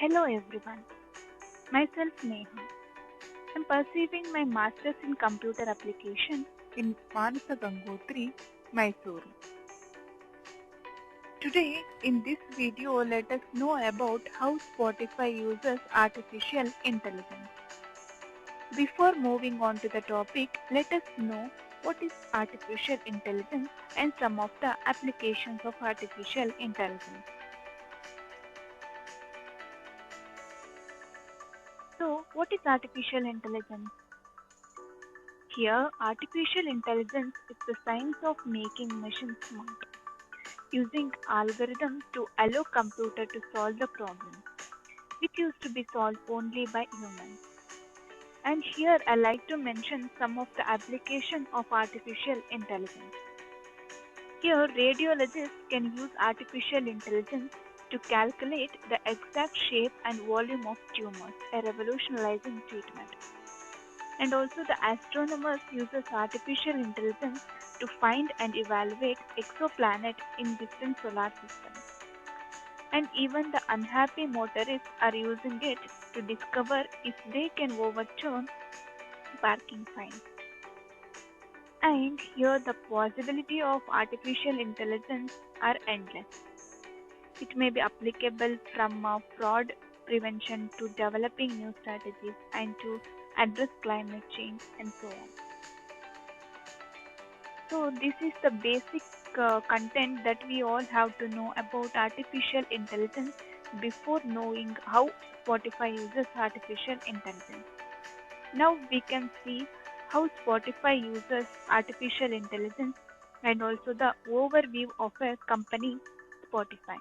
Hello everyone, myself Neha. I'm pursuing my Masters in Computer Application in Manasa Gangotri, Mysuru. Today, in this video, let us know about how Spotify uses artificial intelligence. Before moving on to the topic, let us know what is artificial intelligence and some of the applications of artificial intelligence. So, what is artificial intelligence? Here, artificial intelligence is the science of making machines smart, using algorithms to allow computer to solve the problems, which used to be solved only by humans. And here I like to mention some of the application of artificial intelligence. Here, radiologists can use artificial intelligence to calculate the exact shape and volume of tumors, a revolutionizing treatment. And also the astronomers uses artificial intelligence to find and evaluate exoplanets in distant solar systems. And even the unhappy motorists are using it to discover if they can overturn parking fines. And here the possibility of artificial intelligence are endless. It may be applicable from fraud prevention to developing new strategies and to address climate change and so on. So this is the basic content that we all have to know about artificial intelligence before knowing how Spotify uses artificial intelligence. Now we can see how Spotify uses artificial intelligence and also the overview of a company Spotify.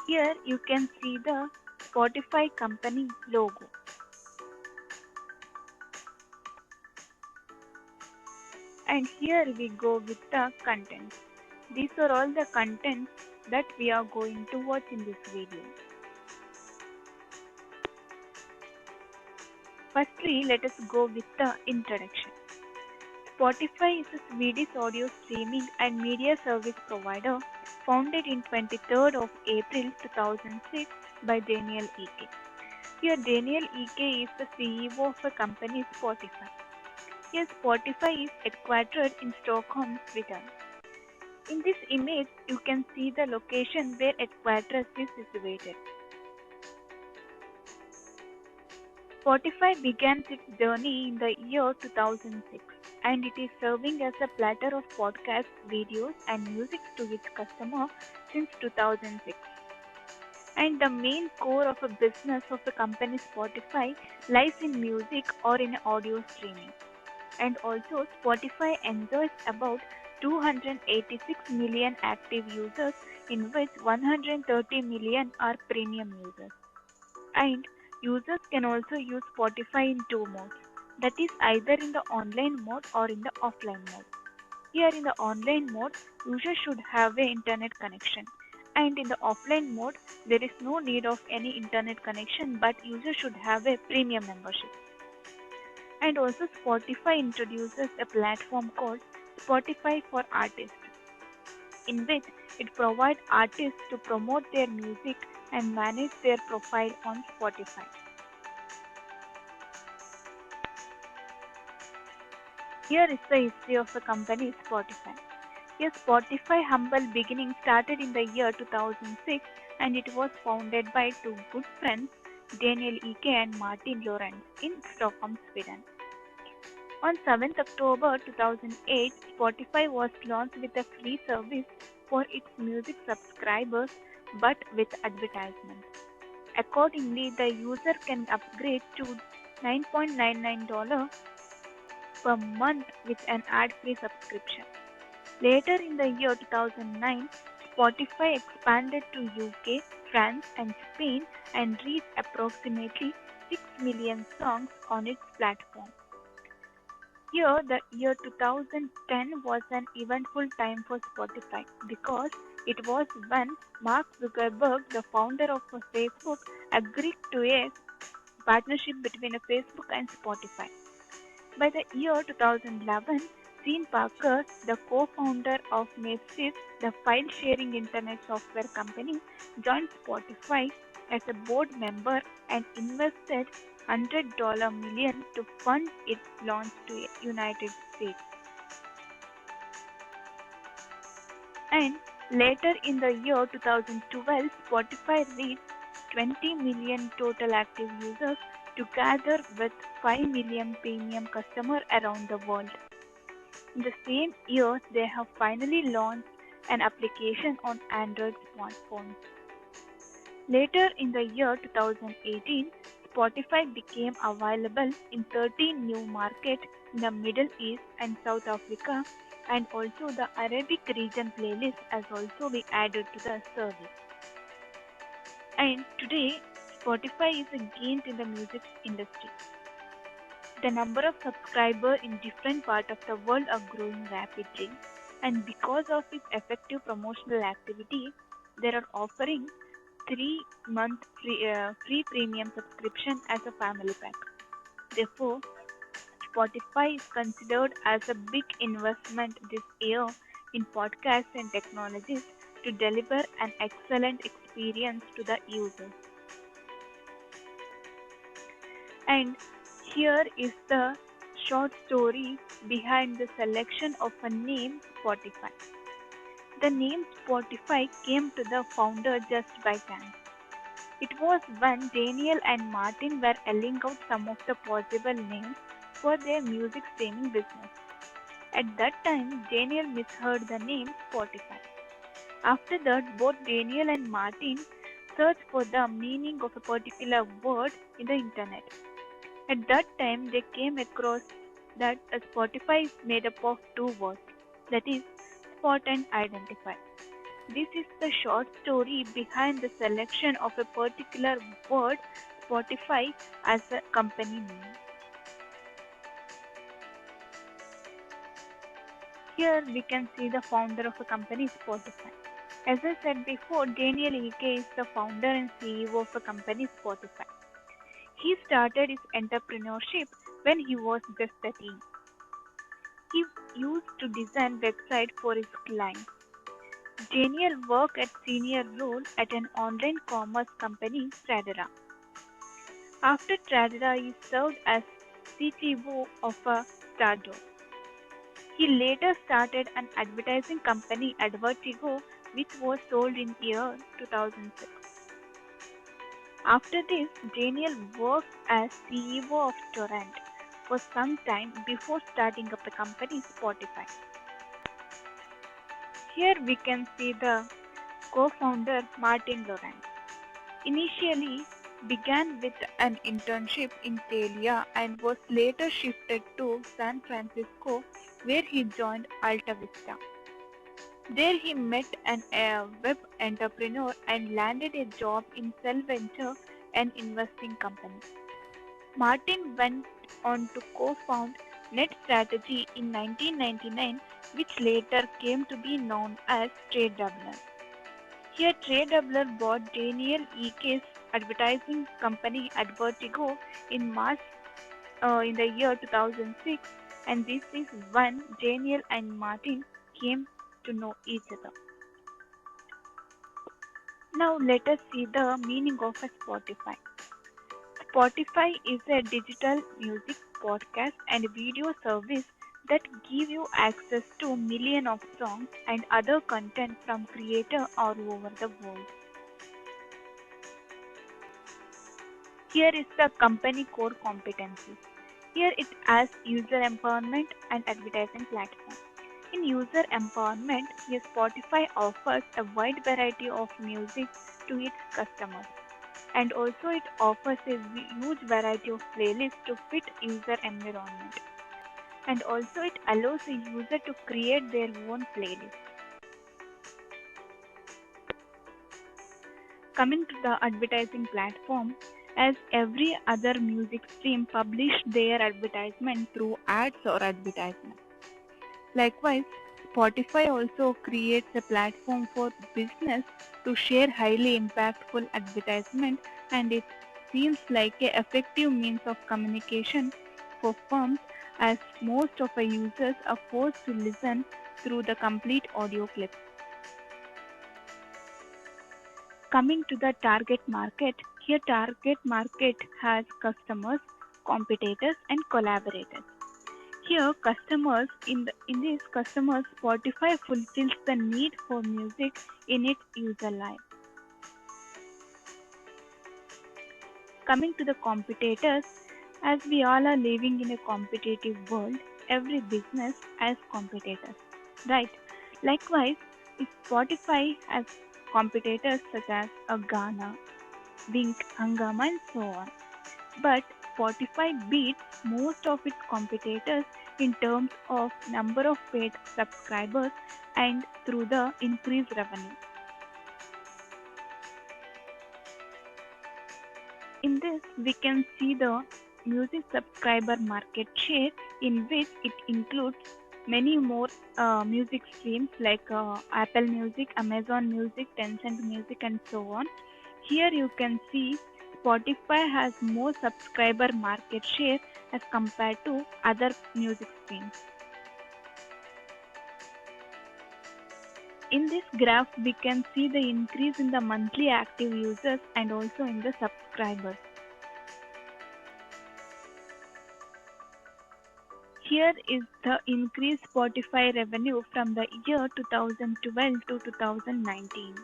Here you can see the Spotify company logo. And here we go with the contents. These are all the contents that we are going to watch in this video. Firstly, let us go with the introduction. Spotify is a Swedish audio streaming and media service provider founded in 23rd of April 2006 by Daniel Ek. Here Daniel Ek is the CEO of the company Spotify. Here Spotify is headquartered in Stockholm, Sweden. In this image, you can see the location where headquarters is situated. Spotify began its journey in the year 2006 and it is serving as a platter of podcasts, videos and music to its customers since 2006. And the main core of a business of the company Spotify lies in music or in audio streaming. And also Spotify enjoys about 286 million active users in which 130 million are premium users. And users can also use Spotify in two modes, that is either in the online mode or in the offline mode. Here in the online mode, users should have an internet connection. And in the offline mode, there is no need of any internet connection but users should have a premium membership. And also Spotify introduces a platform called Spotify for Artists, in which it provides artists to promote their music and manage their profile on Spotify. Here is the history of the company Spotify. Here Spotify humble beginning started in the year 2006 and it was founded by two good friends, Daniel Ek and Martin Lawrence in Stockholm, Sweden. On 7th October 2008, Spotify was launched with a free service for its music subscribers but with advertisements. Accordingly, the user can upgrade to $9.99 per month with an ad-free subscription. Later in the year 2009, Spotify expanded to UK, France and Spain and reached approximately 6 million songs on its platform. Here, the year 2010 was an eventful time for Spotify because it was when Mark Zuckerberg, the founder of Facebook, agreed to a partnership between Facebook and Spotify. By the year 2011, Sean Parker, the co-founder of Macy's, the file-sharing internet software company, joined Spotify as a board member and invested $100 million to fund its launch to the United States. And later in the year 2012, Spotify reached 20 million total active users together with 5 million premium customers around the world. In the same year, they have finally launched an application on Android smartphones. Later in the year 2018, Spotify became available in 13 new markets in the Middle East and South Africa, and also the Arabic region playlist has also been added to the service. And today, Spotify is a giant in the music industry. The number of subscribers in different parts of the world are growing rapidly, and because of its effective promotional activity, they are offering 3-month free premium subscription as a family pack. Therefore, Spotify is considered as a big investment this year in podcasts and technologies to deliver an excellent experience to the users. And here is the short story behind the selection of a name Spotify. The name Spotify came to the founder just by chance. It was when Daniel and Martin were yelling out some of the possible names for their music streaming business. At that time, Daniel misheard the name Spotify. After that, both Daniel and Martin searched for the meaning of a particular word in the internet. At that time, they came across that a Spotify is made up of two words, that is, spot and identify. This is the short story behind the selection of a particular word, Spotify, as a company name. Here we can see the founder of a company, Spotify. As I said before, Daniel Ek is the founder and CEO of a company, Spotify. He started his entrepreneurship when he was just a teen. He used to design websites for his clients. Daniel worked at senior role at an online commerce company, Tradera. After Tradera, he served as CTO of a startup. He later started an advertising company, Advertigo, which was sold in year 2006. After this, Daniel worked as CEO of Torrent for some time before starting up the company Spotify. Here we can see the co-founder Martin Lawrence. Initially began with an internship in Telia and was later shifted to San Francisco where he joined Alta Vista. There he met a web entrepreneur and landed a job in Cell Venture, an investing company. Martin went on to co-found NetStrategy in 1999, which later came to be known as TradeDoubler. Here TradeDoubler bought Daniel Ek's advertising company Advertigo in March in the year 2006, and this is when Daniel and Martin came to know each other. Now let us see the meaning of a Spotify. Spotify is a digital music, podcast and video service that give you access to millions of songs and other content from creators all over the world. Here is the company core competencies. Here it has user empowerment and advertising platform. In user empowerment, here Spotify offers a wide variety of music to its customers. And also it offers a huge variety of playlists to fit user environment. And also it allows a user to create their own playlist. Coming to the advertising platform, as every other music stream publish their advertisement through ads or advertisements. Likewise, Spotify also creates a platform for business to share highly impactful advertisement, and it seems like an effective means of communication for firms as most of our users are forced to listen through the complete audio clip. Coming to the target market, here target market has customers, competitors and collaborators. Here in these customers, Spotify fulfills the need for music in its user life. Coming to the competitors, as we all are living in a competitive world, every business has competitors, right? Likewise, if Spotify has competitors such as Ghana, Wink, Hangama, and so on. But Spotify beats most of its competitors in terms of number of paid subscribers and through the increased revenue. In this, we can see the music subscriber market share, in which it includes many more music streams like Apple Music, Amazon Music, Tencent Music, and so on. Here you can see Spotify has more subscriber market share as compared to other music streams. In this graph, we can see the increase in the monthly active users and also in the subscribers. Here is the increased Spotify revenue from the year 2012 to 2019.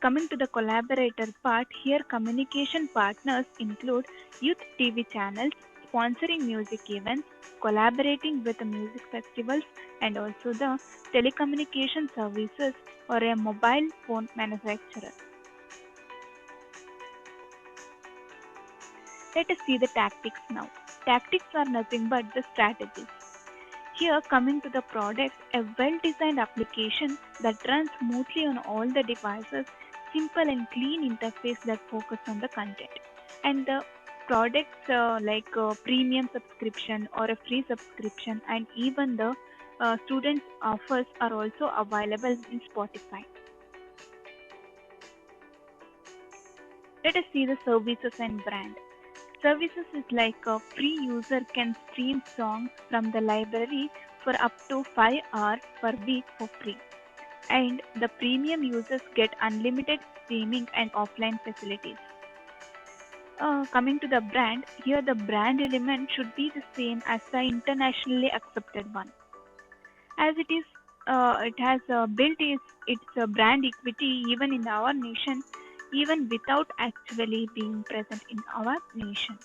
Coming to the collaborator part, here communication partners include youth TV channels, sponsoring music events, collaborating with the music festivals, and also the telecommunication services or a mobile phone manufacturer. Let us see the tactics now. Tactics are nothing but the strategies. Here, coming to the product, a well-designed application that runs smoothly on all the devices, simple and clean interface that focus on the content. And the products like premium subscription or a free subscription and even the student offers are also available in Spotify. Let us see the services and brand. Services is like a free user can stream songs from the library for up to 5 hours per week for free. And the premium users get unlimited streaming and offline facilities. Coming to the brand, here the brand element should be the same as the internationally accepted one. As it has built its brand equity even in our nation, even without actually being present in our nation.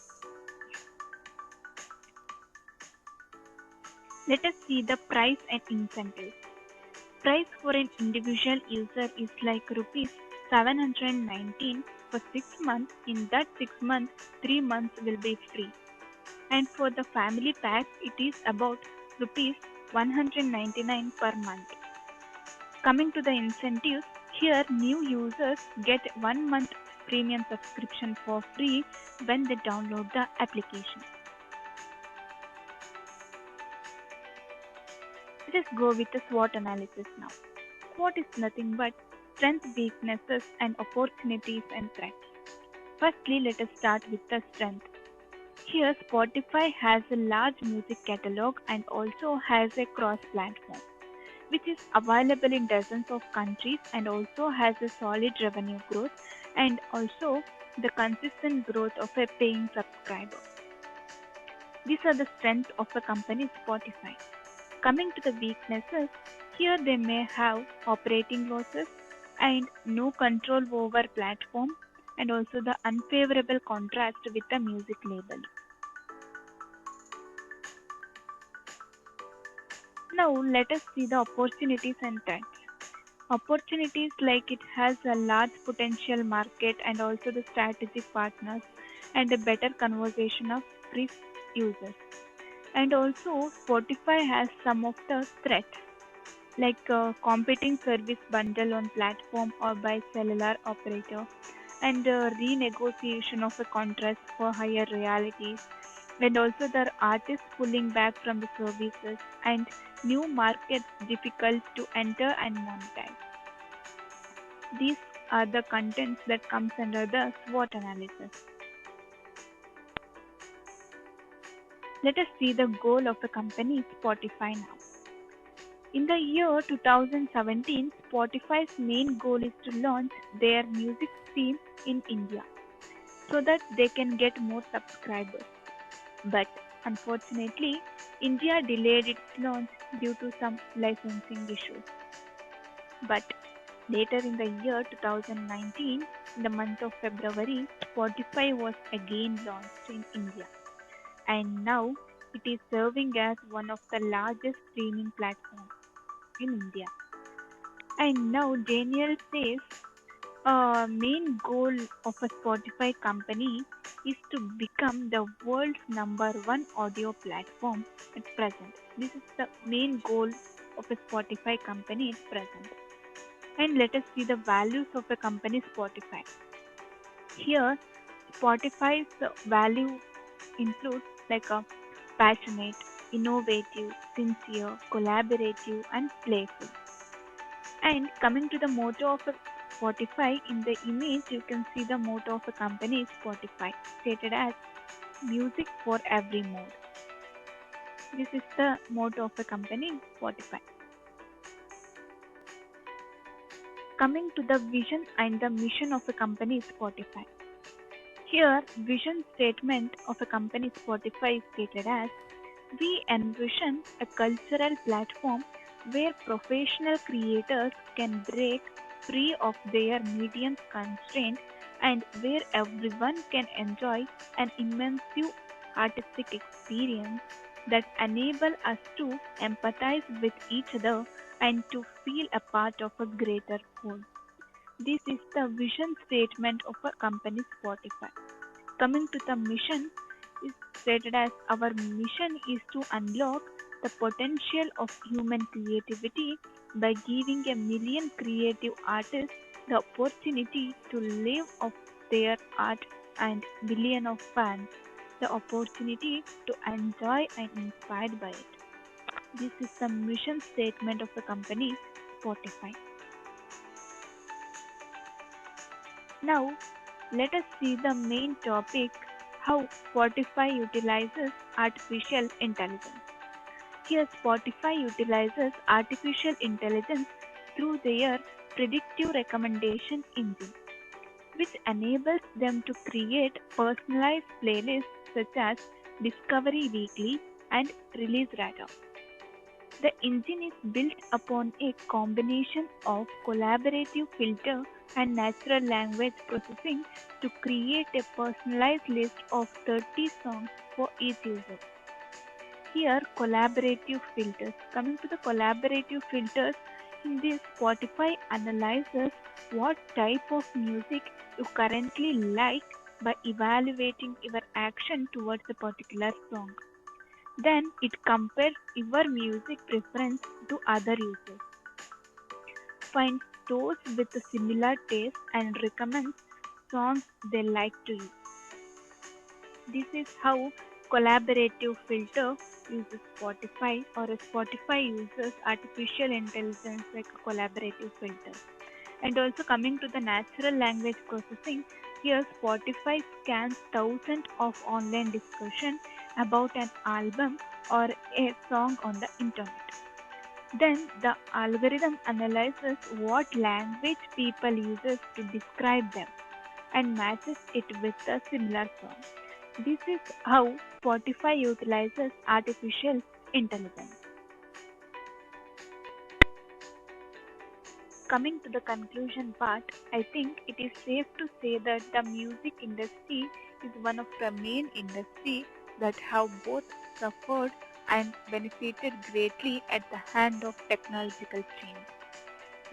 Let us see the price and incentives. Price for an individual user is like rupees 719 for 6 months. In that 6 months, 3 months will be free. And for the family pack, it is about rupees 199 per month. Coming to the incentives, here new users get 1 month premium subscription for free when they download the application. Let us go with the SWOT analysis now. SWOT is nothing but strengths, weaknesses, and opportunities and threats. Firstly, let us start with the strength. Here, Spotify has a large music catalog and also has a cross-platform, which is available in dozens of countries and also has a solid revenue growth and also the consistent growth of a paying subscriber. These are the strengths of a company Spotify. Coming to the weaknesses, here they may have operating losses and no control over platform and also the unfavorable contrast with the music label. Now let us see the opportunities and threats. Opportunities like it has a large potential market and also the strategic partners and a better conversation of free users. And also Spotify has some of the threats like competing service bundle on platform or by cellular operator and renegotiation of a contract for higher royalties and also the artists pulling back from the services and new markets difficult to enter and monetize. These are the contents that comes under the SWOT analysis. Let us see the goal of the company Spotify now. In the year 2017, Spotify's main goal is to launch their music stream in India so that they can get more subscribers. But unfortunately, India delayed its launch due to some licensing issues. But later in the year 2019, in the month of February, Spotify was again launched in India, and now it is serving as one of the largest streaming platforms in India. And now Daniel says main goal of a Spotify company is to become the world's number one audio platform at present. This is the main goal of a Spotify company at present. And let us see the values of a company Spotify. Here, Spotify's value includes like a passionate, innovative, sincere, collaborative, and playful. And coming to the motto of a Spotify, in the image you can see the motto of the company Spotify stated as music for every mood. This is the motto of the company Spotify. Coming to the vision and the mission of the company Spotify. Here, vision statement of a company Spotify is stated as we envision a cultural platform where professional creators can break free of their medium constraint and where everyone can enjoy an immersive artistic experience that enable us to empathize with each other and to feel a part of a greater whole. This is the vision statement of a company Spotify. Coming to the mission is stated as our mission is to unlock the potential of human creativity by giving a million creative artists the opportunity to live off their art and billion of fans the opportunity to enjoy and inspired by it. This is the mission statement of the company Spotify. Now, let us see the main topic how Spotify utilizes artificial intelligence. Here, Spotify utilizes artificial intelligence through their predictive recommendation engine, which enables them to create personalized playlists such as Discovery Weekly and Release Radar. The engine is built upon a combination of collaborative filter and natural language processing to create a personalized list of 30 songs for each user. Here, collaborative filters. Coming to the collaborative filters, in this Spotify analyzes what type of music you currently like by evaluating your action towards a particular song. Then it compares your music preference to other users, finds those with a similar taste and recommends songs they like to use. This is how collaborative filter uses Spotify or a Spotify uses artificial intelligence like a collaborative filter. And also coming to the natural language processing, here Spotify scans thousands of online discussion about an album or a song on the internet. Then the algorithm analyzes what language people uses to describe them and matches it with a similar song. This is how Spotify utilizes artificial intelligence. Coming to the conclusion part, I think it is safe to say that the music industry is one of the main industries that have both suffered and benefited greatly at the hand of technological change.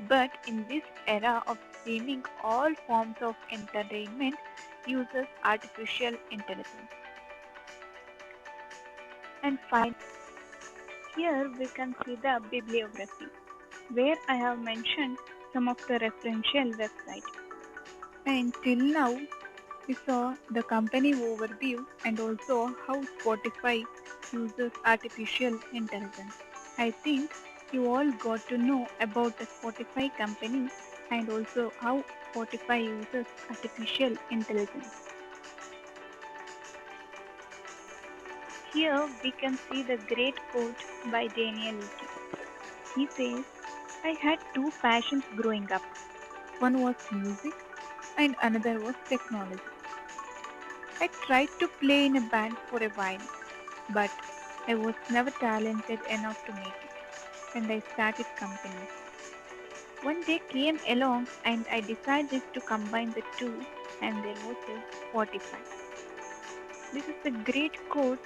But in this era of streaming, all forms of entertainment uses artificial intelligence. And finally, here we can see the bibliography, where I have mentioned some of the referential websites. And till now, we saw the company overview and also how Spotify uses artificial intelligence. I think you all got to know about the Spotify company and also how Spotify uses artificial intelligence. Here we can see the great quote by Daniel Eke. He says, I had two passions growing up. One was music and another was technology. I tried to play in a band for a while, but I was never talented enough to make it, and I started companies. One day came along and I decided to combine the two, and there was a Spotify. This is a great quote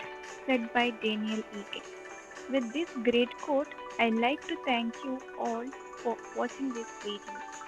said by Daniel Eke. With this great quote, I'd like to thank you all for watching this video.